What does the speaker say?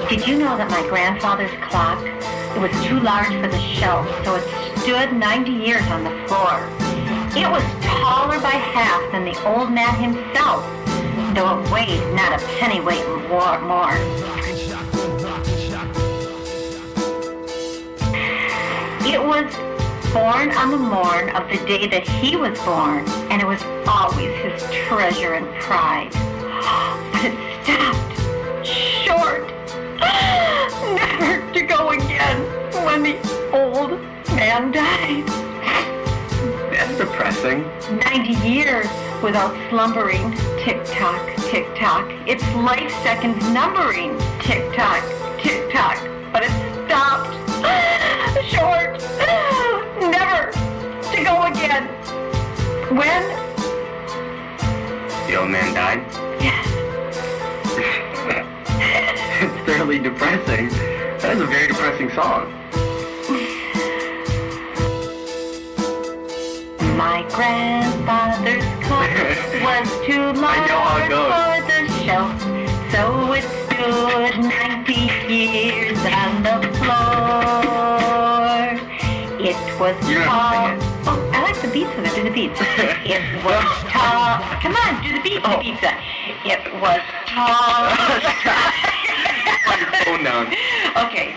Did you know that my grandfather's clock, it was too large for the shelf, so it stood 90 years on the floor. It was taller by half than the old man himself, though it weighed not a pennyweight more. It was born on the morn of the day that he was born, and it was always his treasure and pride. But it stopped short, never to go again when the old man died. That's depressing. 90 years without slumbering, tick-tock, tick-tock. It's life seconds numbering, tick-tock, tick-tock. But it stopped short, never to go again. When? The old man died? Yes. It's fairly depressing. That is a very depressing song. My grandfather's clock was too large for the shelf, so it stood 90 years on the floor. It was tall. Oh, I like the beats of it. Do the beats. It was tall. Come on, do the beats. The beats. It was tall. Put your phone down. Okay.